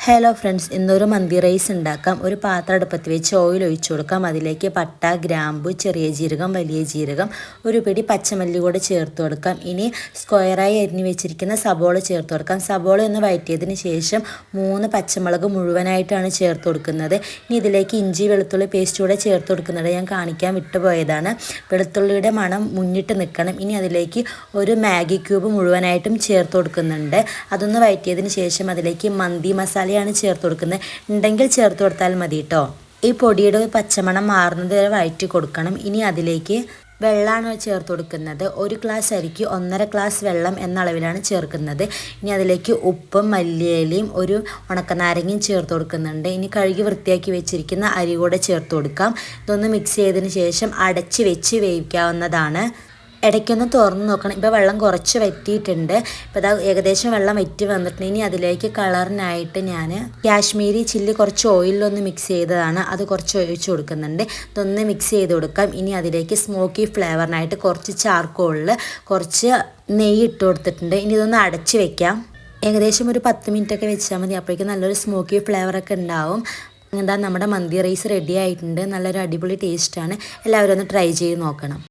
Hello friends, ഇന്നൊരു മന്തി rice ഉണ്ടാക്കാം. ഒരു പാത്രം അടുപ്പത്ത് വെച്ച് ഓയിൽ ഒഴിച്ചു കൊടുക്കാം. അതിലേക്ക് പട്ട, ഗ്രാമ്പു, ചെറിയ ജീരകം, വലിയ ജീരകം, ഒരു പിടി പച്ചമല്ലി കൂടെ ചേർത്ത് കൊടുക്കാം. ഇനി സ്ക്വയറായി അരിഞ്ഞു വെച്ചിരിക്കുന്ന സബോള ചേർത്ത് കൊടുക്കാം. സബോള ഒന്ന് വഴറ്റിയതിന് ശേഷം 3 പച്ചമുളക് മുഴുവനായിട്ടാണ് ചേർത്ത് കൊടുക്കുന്നത്. ഇനി ഇതിലേക്ക് ഇഞ്ചി വെളുത്തുള്ളി പേസ്റ്റ് കൂടെ ചേർത്ത് കൊടുക്കുന്നത് ഞാൻ കാണിക്കാൻ വിട്ടുപോയതാണ്. വെളുത്തുള്ളിയുടെ മണം മുന്നിട്ട് നിൽക്കണം. ഇനി അതിലേക്ക് ഒരു മാഗി ക്യൂബ് മുഴുവനായിട്ടും ചേർത്ത് കൊടുക്കുന്നുണ്ട്. അതൊന്ന് വഴറ്റിയതിന് ശേഷം അതിലേക്ക് മന്തി മസാല ചേർത്ത് കൊടുക്കുന്നത് ഉണ്ടെങ്കിൽ ചേർത്ത് കൊടുത്താൽ മതി കേട്ടോ. ഈ പൊടിയുടെ പച്ചമണം മാറുന്നത് വരെ വഴറ്റി കൊടുക്കണം. ഇനി അതിലേക്ക് വെള്ളമാണ് ചേർത്ത് കൊടുക്കുന്നത്. 1 ഗ്ലാസ് അരിക്ക് 1.5 ഗ്ലാസ് വെള്ളം എന്ന അളവിലാണ് ചേർക്കുന്നത്. ഇനി അതിലേക്ക് ഉപ്പും മല്ലിയിലയും ഒരു ഉണക്കനാരങ്ങയും ചേർത്ത് കൊടുക്കുന്നുണ്ട്. ഇനി കഴുകി വൃത്തിയാക്കി വെച്ചിരിക്കുന്ന അരി കൂടെ ചേർത്ത് കൊടുക്കാം. ഇതൊന്ന് മിക്സ് ചെയ്തതിന് ശേഷം അടച്ച് വെച്ച് വേവിക്കാവുന്നതാണ്. ഇടയ്ക്കൊന്ന് തുറന്ന് നോക്കണം. ഇപ്പോൾ വെള്ളം കുറച്ച് വറ്റിയിട്ടുണ്ട്. ഇപ്പോൾ ഇതാ ഏകദേശം വെള്ളം വറ്റി വന്നിട്ടുണ്ട്. ഇനി അതിലേക്ക് കളറിനായിട്ട് ഞാൻ കാശ്മീരി ചില്ലി കുറച്ച് ഓയിലൊന്ന് മിക്സ് ചെയ്തതാണ്. അത് കുറച്ച് ഒഴിച്ച് കൊടുക്കുന്നുണ്ട്. ഇതൊന്ന് മിക്സ് ചെയ്ത് കൊടുക്കാം. ഇനി അതിലേക്ക് സ്മോക്കി ഫ്ലേവറിനായിട്ട് കുറച്ച് ചാർക്കോളിൽ കുറച്ച് നെയ്യ് ഇട്ട് കൊടുത്തിട്ടുണ്ട്. ഇനി ഇതൊന്ന് അടച്ച് വെക്കാം. ഏകദേശം ഒരു 10 മിനിറ്റൊക്കെ വെച്ചാൽ മതി. അപ്പോഴേക്കും നല്ലൊരു സ്മോക്കി ഫ്ലേവറൊക്കെ ഉണ്ടാവും. എന്താ, നമ്മുടെ മന്തി റൈസ് റെഡി ആയിട്ടുണ്ട്. നല്ലൊരു അടിപൊളി ടേസ്റ്റാണ്. എല്ലാവരും ഒന്ന് ട്രൈ ചെയ്ത് നോക്കണം.